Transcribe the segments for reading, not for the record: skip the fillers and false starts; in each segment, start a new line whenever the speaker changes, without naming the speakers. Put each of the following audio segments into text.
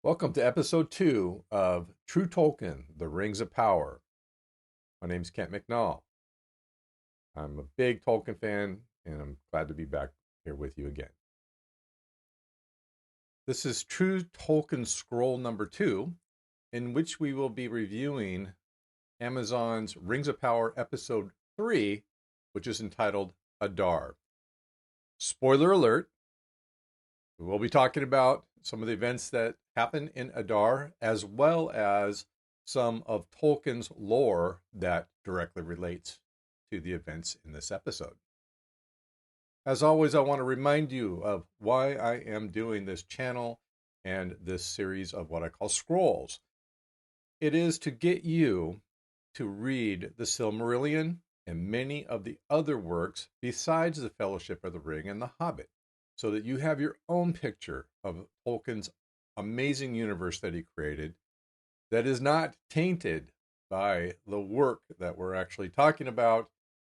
Welcome to episode 2 of TrueTolkien, The Rings of Power. My name's Kent McNall. I'm a big Tolkien fan, and I'm glad to be back here with you again. This is True Tolkien Scroll number 2, in which we will be reviewing Amazon's Rings of Power episode 3, which is entitled Adar. Spoiler alert, we will be talking about some of the events that happen in Adar, as well as some of Tolkien's lore that directly relates to the events in this episode. As always, I want to remind you of why I am doing this channel and this series of what I call scrolls. It is to get you to read the Silmarillion and many of the other works besides the Fellowship of the Ring and the Hobbit, so that you have your own picture of Tolkien's amazing universe that he created that is not tainted by the work that we're actually talking about,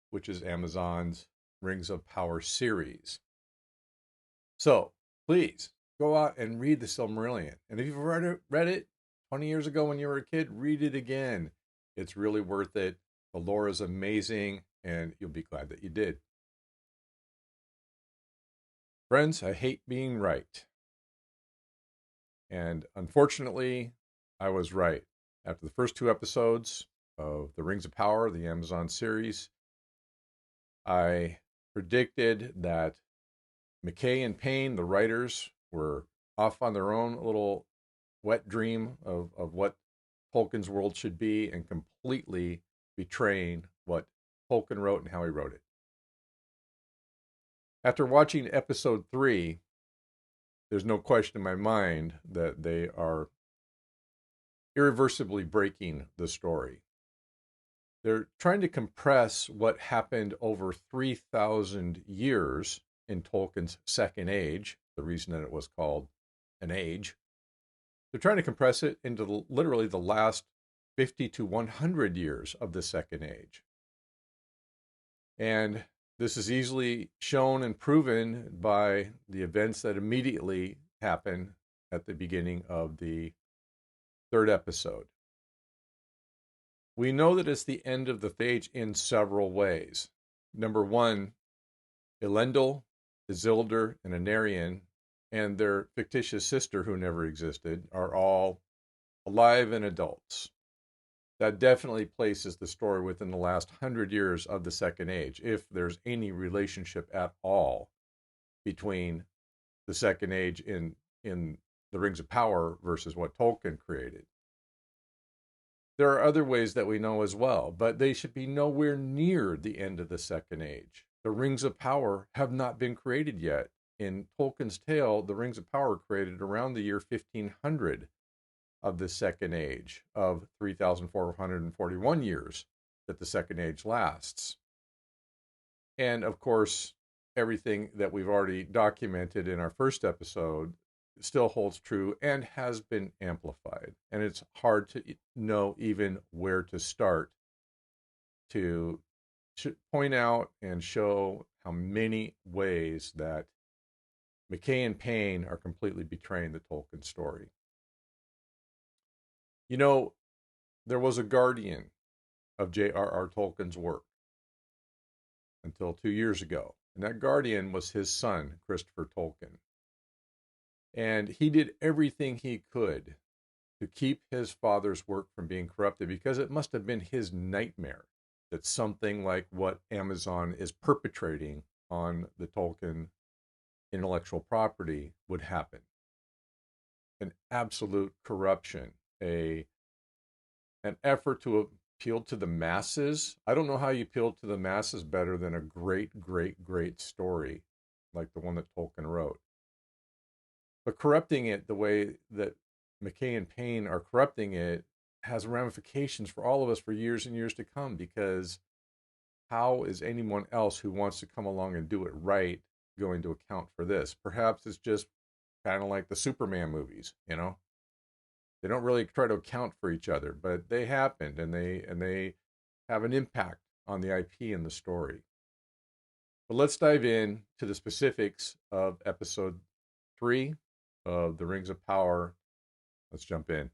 which is Amazon's Rings of Power series. So please go out and read the Silmarillion. And if you've read it 20 years ago when you were a kid, read it again. It's really worth it. The lore is amazing, and you'll be glad that you did. Friends, I hate being right. And unfortunately, I was right. After the first 2 episodes of the Rings of Power, the Amazon series, I predicted that McKay and Payne, the writers, were off on their own little wet dream of what Tolkien's world should be and completely betraying what Tolkien wrote and how he wrote it. After watching episode 3, there's no question in my mind that they are irreversibly breaking the story. They're trying to compress what happened over 3,000 years in Tolkien's Second Age, the reason that it was called an age. They're trying to compress it into literally the last 50 to 100 years of the Second Age. And this is easily shown and proven by the events that immediately happen at the beginning of the 3rd episode. We know that it's the end of the age in several ways. Number one, Elendil, Isildur, and Anarion, and their fictitious sister who never existed, are all alive and adults. That definitely places the story within the last 100 years of the Second Age, if there's any relationship at all between the Second Age in the Rings of Power versus what Tolkien created. There are other ways that we know as well, but they should be nowhere near the end of the Second Age. The Rings of Power have not been created yet. In Tolkien's tale, the Rings of Power created around the year 1500 of the Second Age, of 3,441 years that the Second Age lasts. And of course, everything that we've already documented in our first episode still holds true and has been amplified. And it's hard to know even where to start to point out and show how many ways that McKay and Payne are completely betraying the Tolkien story. You know, there was a guardian of J.R.R. Tolkien's work until 2 years ago, and that guardian was his son, Christopher Tolkien. And he did everything he could to keep his father's work from being corrupted, because it must have been his nightmare that something like what Amazon is perpetrating on the Tolkien intellectual property would happen. An absolute corruption, an effort to appeal to the masses. I don't know how you appeal to the masses better than a great, great, great story like the one that Tolkien wrote. But corrupting it the way that McKay and Payne are corrupting it has ramifications for all of us for years and years to come, because how is anyone else who wants to come along and do it right going to account for this? Perhaps it's just kind of like the Superman movies, you know? They don't really try to account for each other, but they happened, and they have an impact on the IP and the story. But let's dive in to the specifics of episode 3 of The Rings of Power, Let's jump in.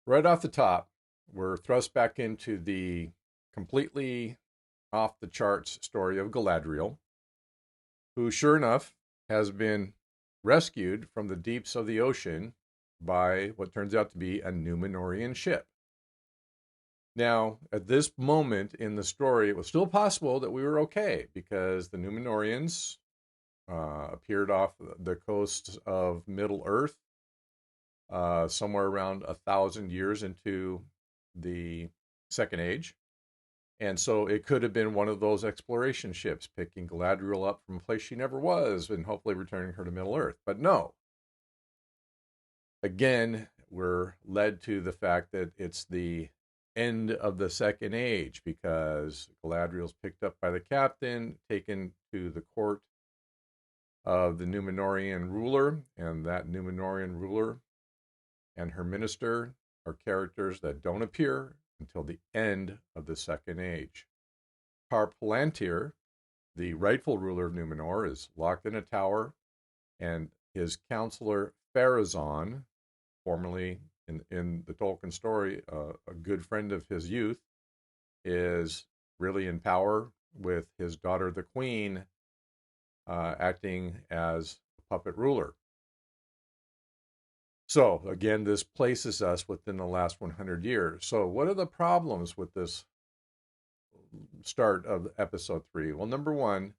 Right off the top, we're thrust back into the completely off the charts story of Galadriel, who, sure enough, has been rescued from the deeps of the ocean by what turns out to be a Númenórean ship. Now, at this moment in the story, it was still possible that we were okay because the Númenóreans appeared off the coasts of Middle Earth somewhere around 1,000 years into the Second Age. And so it could have been one of those exploration ships picking Galadriel up from a place she never was and hopefully returning her to Middle Earth. But no. Again, we're led to the fact that it's the end of the Second Age because Galadriel's picked up by the captain, taken to the court of the Númenórean ruler, and that Númenórean ruler and her minister are characters that don't appear until the end of the Second Age. Palantir, the rightful ruler of Númenor, is locked in a tower, and his counselor Pharazôn, formerly in the Tolkien story, a good friend of his youth, is really in power with his daughter, the queen, acting as a puppet ruler. So, again, this places us within the last 100 years. So, what are the problems with this start of episode 3? Well, number one,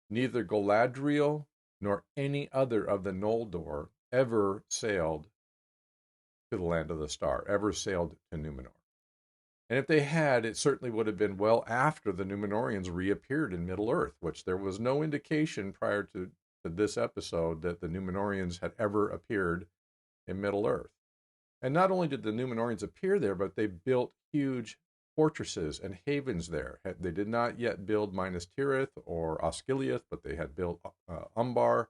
neither Galadriel nor any other of the Noldor ever sailed to the Land of the Star, ever sailed to Númenor. And if they had, it certainly would have been well after the Númenóreans reappeared in Middle-earth, which there was no indication prior to this episode that the Númenóreans had ever appeared in Middle-earth. And not only did the Númenóreans appear there, but they built huge fortresses and havens there. They did not yet build Minas Tirith or Osgiliath, but they had built Umbar,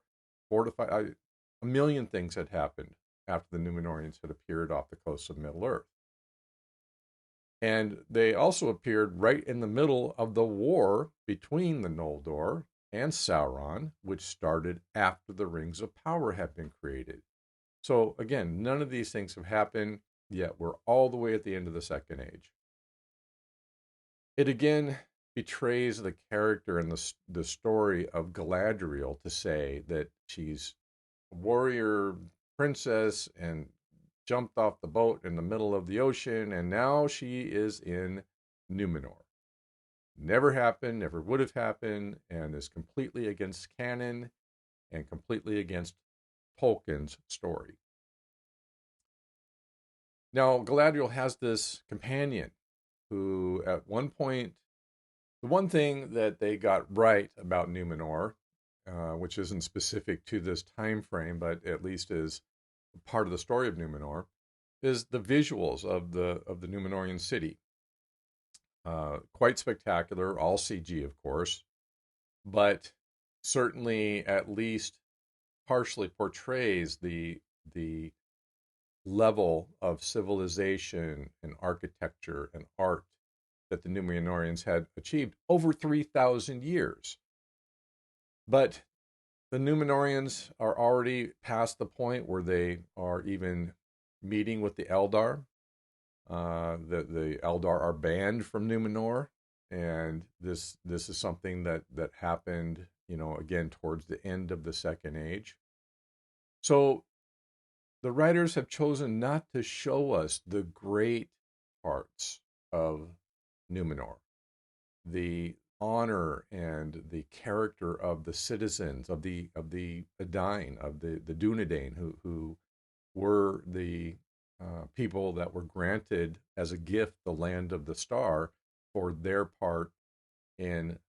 fortified. A million things had happened after the Númenóreans had appeared off the coast of Middle-earth. And they also appeared right in the middle of the war between the Noldor and Sauron, which started after the Rings of Power had been created. So again, none of these things have happened, yet we're all the way at the end of the Second Age. It again betrays the character and the story of Galadriel to say that she's a warrior princess and jumped off the boat in the middle of the ocean, and now she is in Númenor. Never happened, never would have happened, and is completely against canon and completely against Tolkien's story. Now, Galadriel has this companion who, at one point, the one thing that they got right about Númenor, which isn't specific to this time frame, but at least is part of the story of Númenor, is the visuals of the Númenorian city. Quite spectacular, all CG, of course, but certainly at least partially portrays the level of civilization and architecture and art that the Númenóreans had achieved over 3,000 years. But the Númenóreans are already past the point where they are even meeting with the Eldar. The Eldar are banned from Númenor, and this is something that happened, again towards the end of the Second Age. So the writers have chosen not to show us the great parts of Númenor, the honor and the character of the citizens of the Edain, of the Dunedain, who were the people that were granted as a gift the Land of the Star for their part in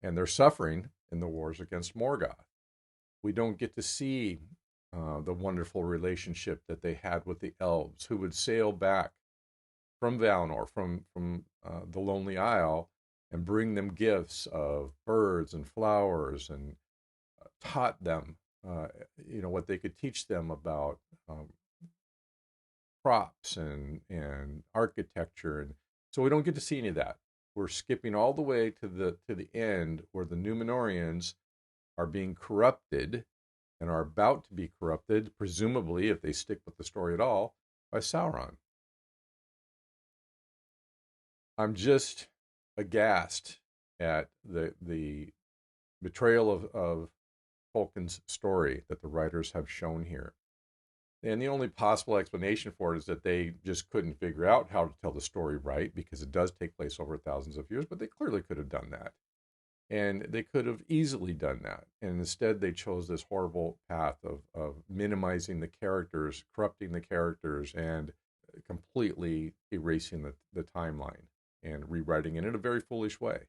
and their suffering in the wars against Morgoth. We don't get to see the wonderful relationship that they had with the elves, who would sail back from Valinor, from the Lonely Isle, and bring them gifts of birds and flowers, and taught them, what they could teach them about crops and architecture, and so we don't get to see any of that. We're skipping all the way to the end, where the Númenóreans are being corrupted and are about to be corrupted, presumably, if they stick with the story at all, by Sauron. I'm just aghast at the betrayal of Tolkien's story that the writers have shown here. And the only possible explanation for it is that they just couldn't figure out how to tell the story right, because it does take place over thousands of years, but they clearly could have done that. And they could have easily done that. And instead, they chose this horrible path of minimizing the characters, corrupting the characters, and completely erasing the timeline and rewriting it in a very foolish way.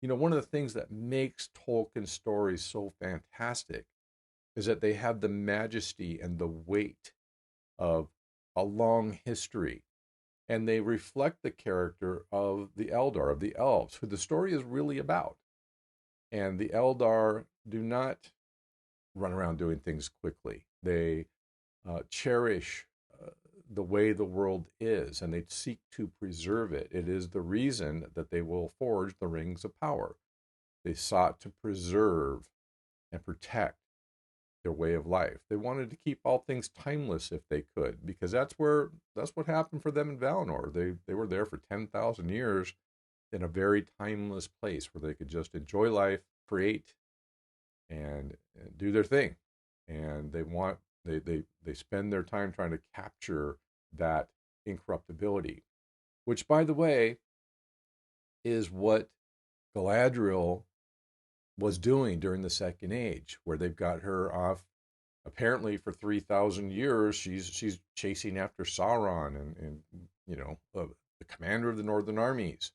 You know, one of the things that makes Tolkien's stories so fantastic is that they have the majesty and the weight of a long history. And they reflect the character of the Eldar, of the elves, who the story is really about. And the Eldar do not run around doing things quickly. They cherish the way the world is, and they seek to preserve it. It is the reason that they will forge the rings of power. They sought to preserve and protect their way of life. They wanted to keep all things timeless if they could, because that's what happened for them in Valinor. They were there for 10,000 years in a very timeless place where they could just enjoy life, create, and do their thing. And they spend their time trying to capture that incorruptibility, which, by the way, is what Galadriel was doing during the Second Age, where they've got her off. Apparently, for 3,000 years, she's chasing after Sauron and the commander of the Northern armies.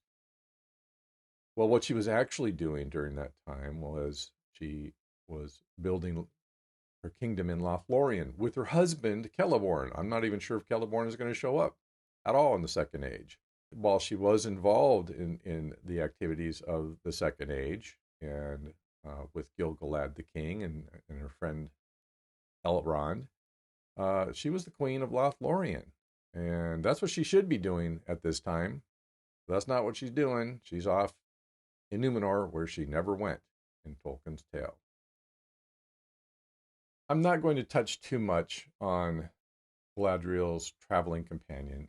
Well, what she was actually doing during that time was she was building her kingdom in Lothlorien with her husband, Celeborn. I'm not even sure if Celeborn is going to show up at all in the Second Age. While she was involved in the activities of the Second Age and with Gil-Galad the king and her friend Elrond, she was the queen of Lothlorien. And that's what she should be doing at this time. That's not what she's doing. She's off in Numenor, where she never went in Tolkien's tale. I'm not going to touch too much on Galadriel's traveling companion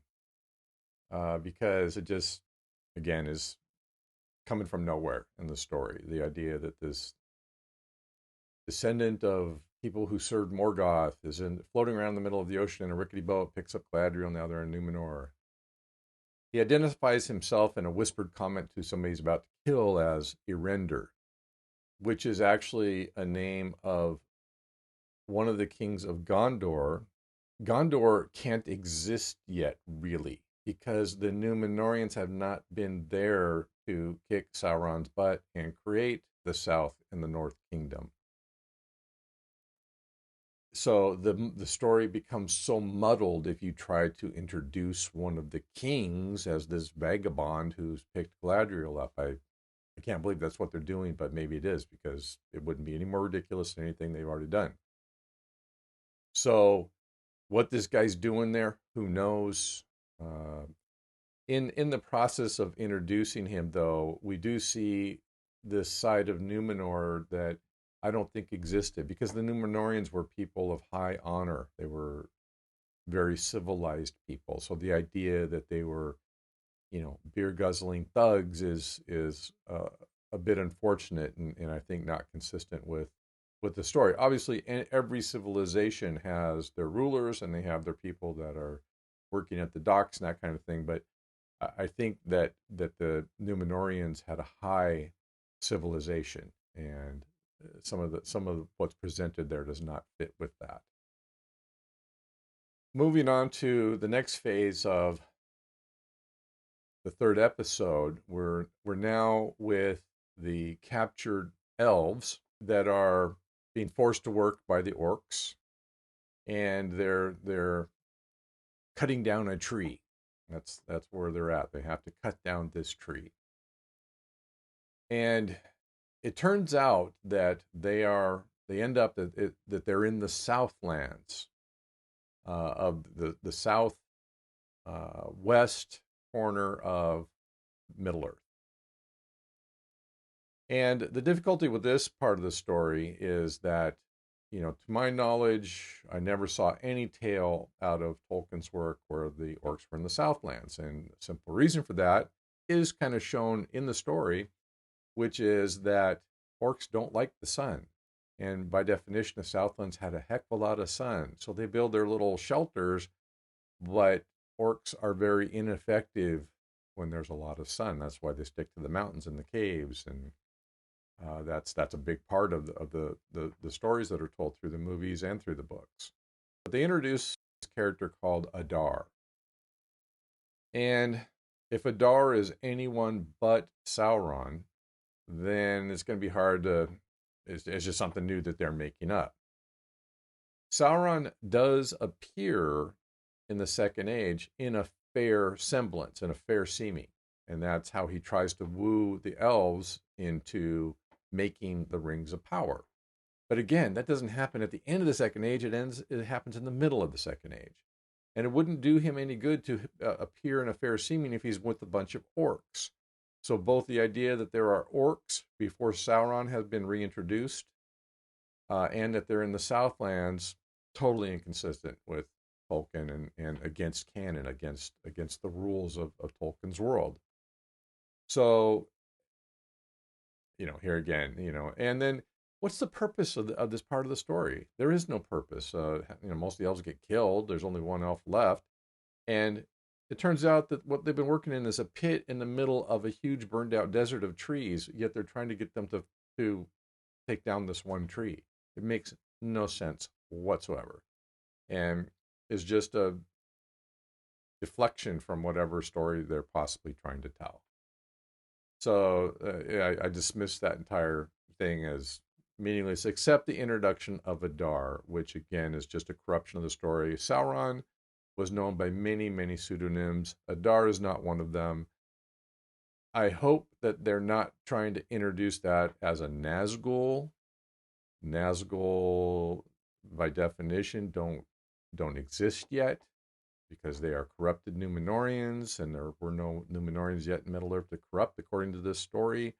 because it just, again, is coming from nowhere in the story. The idea that this descendant of people who served Morgoth is floating around the middle of the ocean in a rickety boat, picks up Galadriel, now they're in Numenor. He identifies himself in a whispered comment to somebody he's about to kill as Eärendil, which is actually a name of one of the kings of Gondor. Gondor can't exist yet, really, because the Numenorians have not been there to kick Sauron's butt and create the South and the North Kingdom. So the story becomes so muddled if you try to introduce one of the kings as this vagabond who's picked Galadriel up. I can't believe that's what they're doing, but maybe it is, because it wouldn't be any more ridiculous than anything they've already done. So what this guy's doing there, who knows? In the process of introducing him, though, we do see this side of Numenor that I don't think existed, because the Numenorians were people of high honor. They were very civilized people. So the idea that they were, beer guzzling thugs is a bit unfortunate, and I think not consistent with the story. Obviously, every civilization has their rulers and they have their people that are working at the docks and that kind of thing. But I think that the Numenorians had a high civilization, and some of what's presented there does not fit with that. Moving on to the next phase of the third episode, we're now with the captured elves that are being forced to work by the orcs, and they're cutting down a tree. That's where they're at. They have to cut down this tree. And it turns out that they end up that they're in the Southlands of the south west corner of Middle Earth. And the difficulty with this part of the story is that to my knowledge, I never saw any tale out of Tolkien's work where the orcs were in the Southlands. And the simple reason for that is kind of shown in the story, which is that orcs don't like the sun. And by definition, the Southlands had a heck of a lot of sun. So they build their little shelters, but orcs are very ineffective when there's a lot of sun. That's why they stick to the mountains and the caves, and that's a big part of the stories that are told through the movies and through the books. But they introduce this character called Adar, and if Adar is anyone but Sauron, then it's going to be hard to. It's just something new that they're making up. Sauron does appear in the Second Age in a fair semblance, in a fair seeming. And that's how he tries to woo the elves into making the rings of power. But again, that doesn't happen at the end of the Second Age. It happens in the middle of the Second Age. And it wouldn't do him any good to appear in a fair seeming if he's with a bunch of orcs. So both the idea that there are orcs before Sauron has been reintroduced, and that they're in the Southlands, totally inconsistent with Tolkien and against canon, against the rules of Tolkien's world. So, here again, and then what's the purpose of this part of the story? There is no purpose. Most of the elves get killed. There's only one elf left. And it turns out that what they've been working in is a pit in the middle of a huge burned out desert of trees, yet they're trying to get them to take down this one tree. It makes no sense whatsoever, and is just a deflection from whatever story they're possibly trying to tell. So I dismiss that entire thing as meaningless, except the introduction of Adar, which again is just a corruption of the story. Sauron was known by many, many pseudonyms. Adar is not one of them. I hope that they're not trying to introduce that as a Nazgul. Nazgul, by definition, don't exist yet because they are corrupted Númenóreans, and there were no Númenóreans yet in Middle-earth to corrupt, according to this story.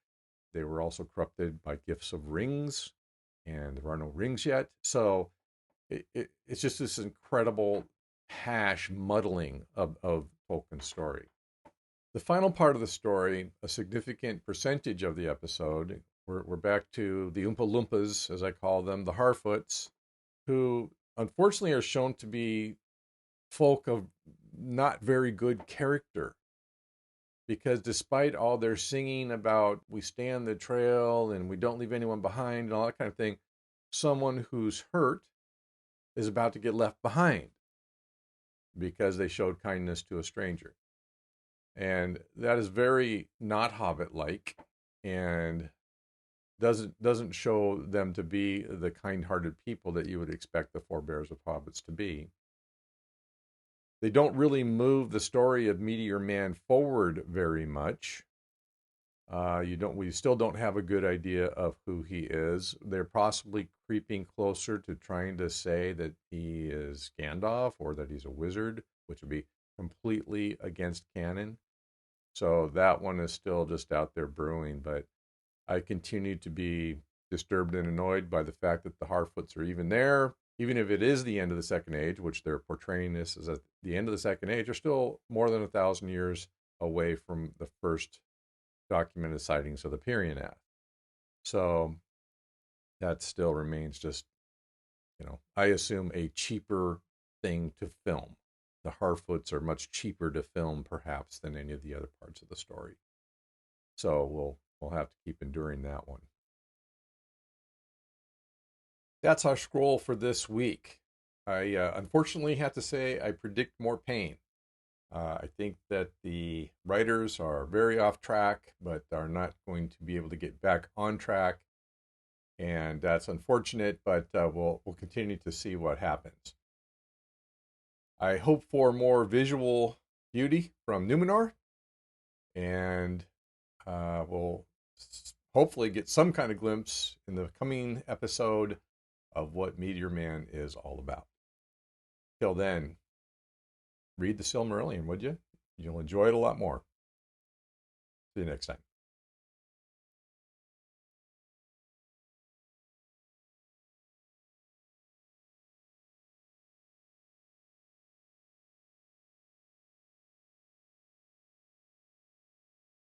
They were also corrupted by gifts of rings, and there are no rings yet. So it's just this incredible hash muddling of Tolkien's story. The final part of the story, a significant percentage of the episode, we're back to the Oompa Loompas, as I call them, the Harfoots, who unfortunately are shown to be folk of not very good character. Because despite all their singing about we stay on the trail and we don't leave anyone behind and all that kind of thing, someone who's hurt is about to get left behind because they showed kindness to a stranger. And that is very not Hobbit-like, and doesn't show them to be the kind-hearted people that you would expect the forebears of hobbits to be. They don't really move the story of Meteor Man forward very much. We still don't have a good idea of who he is. They're possibly creeping closer to trying to say that he is Gandalf or that he's a wizard, which would be completely against canon. So that one is still just out there brewing, but I continue to be disturbed and annoyed by the fact that the Harfoots are even there. Even if it is the end of the Second Age, which they're portraying this as at the end of the Second Age, are still more than 1,000 years away from the first documented sightings of the Pyrenees. So that still remains just, I assume a cheaper thing to film. The Harfoots are much cheaper to film, perhaps, than any of the other parts of the story. So we'll have to keep enduring that one. That's our scroll for this week. I unfortunately have to say I predict more pain. I think that the writers are very off track, but are not going to be able to get back on track. And that's unfortunate, but we'll continue to see what happens. I hope for more visual beauty from Numenor, and we'll hopefully get some kind of glimpse in the coming episode of what Meteor Man is all about. Till then, read the Silmarillion, would you? You'll enjoy it a lot more. See you next time.